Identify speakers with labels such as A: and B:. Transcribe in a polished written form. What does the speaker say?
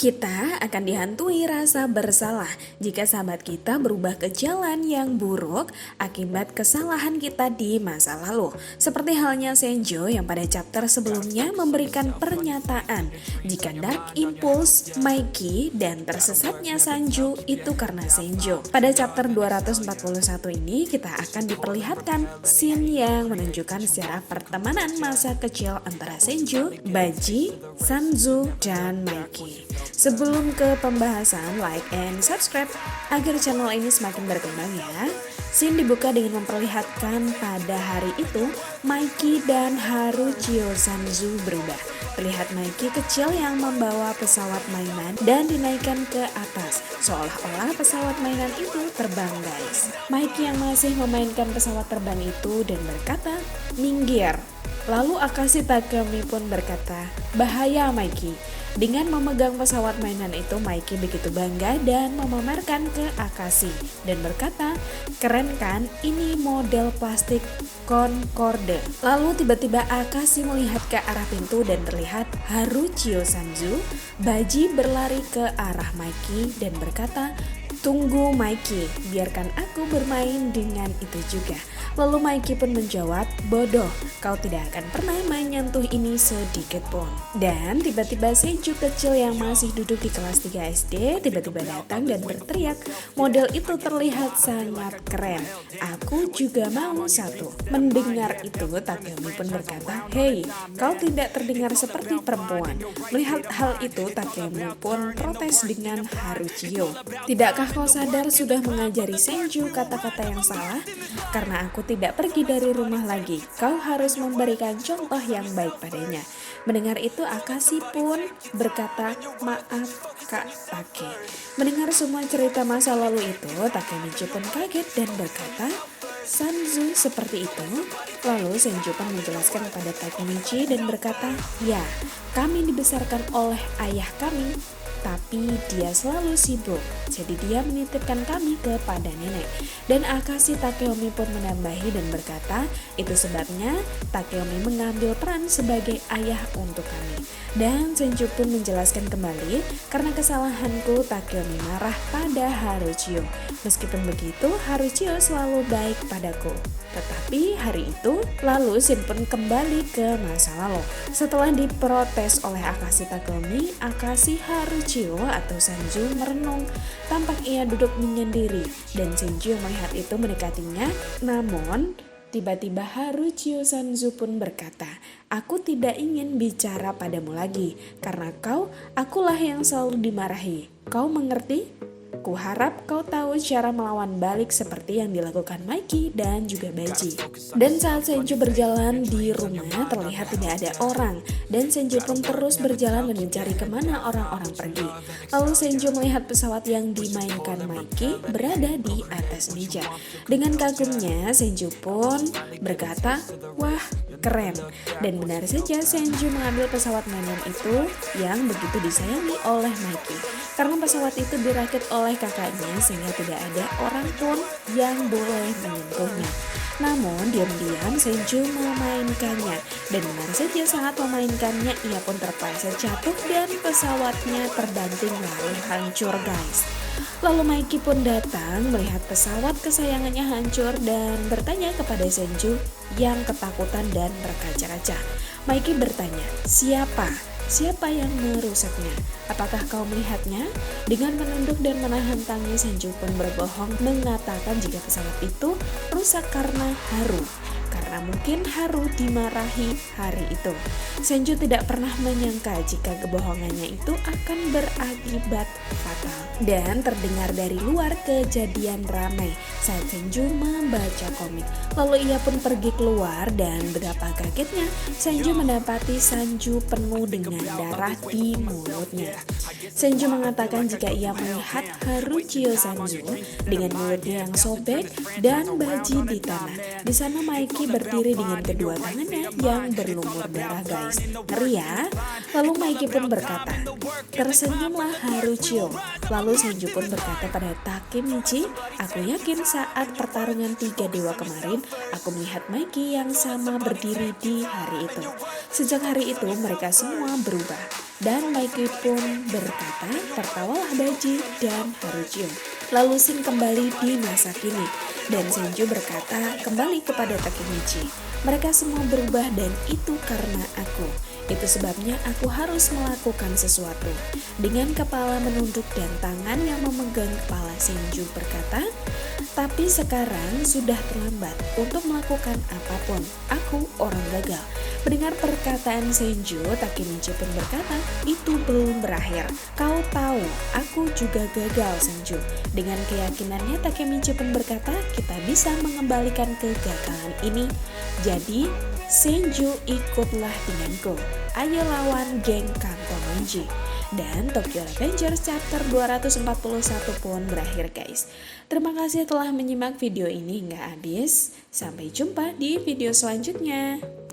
A: Kita akan dihantui rasa bersalah jika sahabat kita berubah ke jalan yang buruk akibat kesalahan kita di masa lalu. Seperti halnya Senjo yang pada chapter sebelumnya memberikan pernyataan jika Dark Impulse, Maiki, dan tersesatnya Sanju itu karena Senjo. Pada chapter 241 ini kita akan diperlihatkan scene yang menunjukkan sejarah pertemanan masa kecil antara Senju, Baji, Sanzu, dan Maiki. Sebelum ke pembahasan, like and subscribe agar channel ini semakin berkembang ya. Scene dibuka dengan memperlihatkan pada hari itu Maiki dan Haruchio Sanzu berubah. Terlihat Maiki kecil yang membawa pesawat mainan dan dinaikkan ke atas, seolah-olah pesawat mainan itu terbang guys. Maiki yang masih memainkan pesawat terbang itu dan berkata, "Minggir." Lalu Akashi Takemi pun berkata, "Bahaya Maiki." Dengan memegang pesawat mainan itu, Maiki begitu bangga dan memamerkan ke Akashi dan berkata, "Keren kan, ini model plastik Concorde." Lalu tiba-tiba Akashi melihat ke arah pintu dan terlihat Haruchio Sanzu, Baji berlari ke arah Maiki dan berkata, "Tunggu Maiki, biarkan aku bermain dengan itu juga." Lalu Maiki pun menjawab, "Bodoh, kau tidak akan pernah menyentuh ini sedikit pun." Dan tiba-tiba Senju kecil yang masih duduk di kelas 3 SD tiba-tiba datang dan berteriak, "Model itu terlihat sangat keren. Aku juga mau satu." Mendengar itu Takemi pun berkata, "Hei, kau tidak terdengar seperti perempuan." Melihat hal itu Takemi pun protes dengan Haruchio, "Tidakkah kau sadar sudah mengajari Senju kata-kata yang salah? Karena aku tidak pergi dari rumah lagi, kau harus memberikan contoh yang baik padanya." Mendengar itu Akashi pun berkata, "Maaf Kak Take." Mendengar semua cerita masa lalu itu, Takemichi pun kaget dan berkata, "Sanzu seperti itu?" Lalu Senju pun menjelaskan kepada Takemichi dan berkata, "Ya, kami dibesarkan oleh ayah kami, tapi dia selalu sibuk, jadi dia menitipkan kami kepada nenek." Dan Akashi Takemi pun menambahi dan berkata, "Itu sebabnya Takemi mengambil peran sebagai ayah untuk kami." Dan Senju pun menjelaskan kembali, "Karena kesalahanku Takemi marah pada Haruchio. Meskipun begitu Haruchio selalu baik padaku." Tetapi hari itu, lalu Shin pun kembali ke masa lalu. Setelah diprotes oleh Akashi Takemi, Akashi Haruchio atau Sanju merenung. Tampak ia duduk menyendiri dan Senju melihat itu mendekatinya. Namun, tiba-tiba Haruchio Sanzu pun berkata, "Aku tidak ingin bicara padamu lagi, karena akulah yang selalu dimarahi. Kau mengerti? Kuharap kau tahu cara melawan balik seperti yang dilakukan Maiki dan juga Baji." Dan saat Senju berjalan di rumah terlihat tidak ada orang dan Senju pun terus berjalan dan mencari kemana orang-orang pergi. Lalu Senju melihat pesawat yang dimainkan Maiki berada di atas meja. Dengan kagumnya Senju pun berkata, "Wah, keren." Dan benar saja Senju mengambil pesawat mainan itu yang begitu disayangi oleh Maiki. Karena pesawat itu dirakit oleh kakaknya sehingga tidak ada orang pun yang boleh menyentuhnya. Namun diam-diam Senju memainkannya dan benar saja saat memainkannya ia pun terpleset jatuh dan pesawatnya terbanting lalu hancur guys. Lalu Maiki pun datang melihat pesawat kesayangannya hancur dan bertanya kepada Senju yang ketakutan dan berkaca-kaca. Maiki bertanya, Siapa yang merusaknya? Apakah kau melihatnya?" Dengan menunduk dan menahan tangis, Senju pun berbohong mengatakan jika pesawat itu rusak karena Haru. Karena mungkin Haru dimarahi hari itu. Senju tidak pernah menyangka jika kebohongannya itu akan berakibat fatal. Dan terdengar dari luar kejadian ramai saat Senju membaca komik. Lalu ia pun pergi keluar dan betapa kagetnya Senju mendapati Sanju penuh dengan darah di mulutnya. Senju mengatakan jika ia melihat Haruchio Sanzu dengan mulutnya yang sobek dan Baji di tanah. Di sana Maiki berdiri dengan kedua tangannya yang berlumur darah guys. Ngeri ya? Lalu Mikey pun berkata, tersenyumlah Haruchio. Lalu Senju pun berkata pada Takemichi, aku yakin saat pertarungan 3 dewa kemarin, aku melihat Mikey yang sama berdiri di hari itu. Sejak hari itu mereka semua berubah. Dan Mikey pun berkata, tertawalah Daiji dan Haruchio. Lalu Shin kembali di masa kini. Dan Senju berkata kembali kepada Takemichi, mereka semua berubah dan itu karena aku. Itu sebabnya aku harus melakukan sesuatu. Dengan kepala menunduk dan tangan yang memegang kepala, Senju berkata, tapi sekarang sudah terlambat untuk melakukan apapun. Aku orang gagal. Mendengar perkataan Senju, Takemichi pun berkata, itu belum berakhir. Kau tahu, aku juga gagal, Senju. Dengan keyakinannya, Takemichi pun berkata, kita bisa mengembalikan kegagalan ini. Jadi, Senju ikutlah denganku. Ayo lawan geng Kanto Manji. Dan Tokyo Revengers chapter 241 pun berakhir guys. Terima kasih telah menyimak video ini hingga habis. Sampai jumpa di video selanjutnya.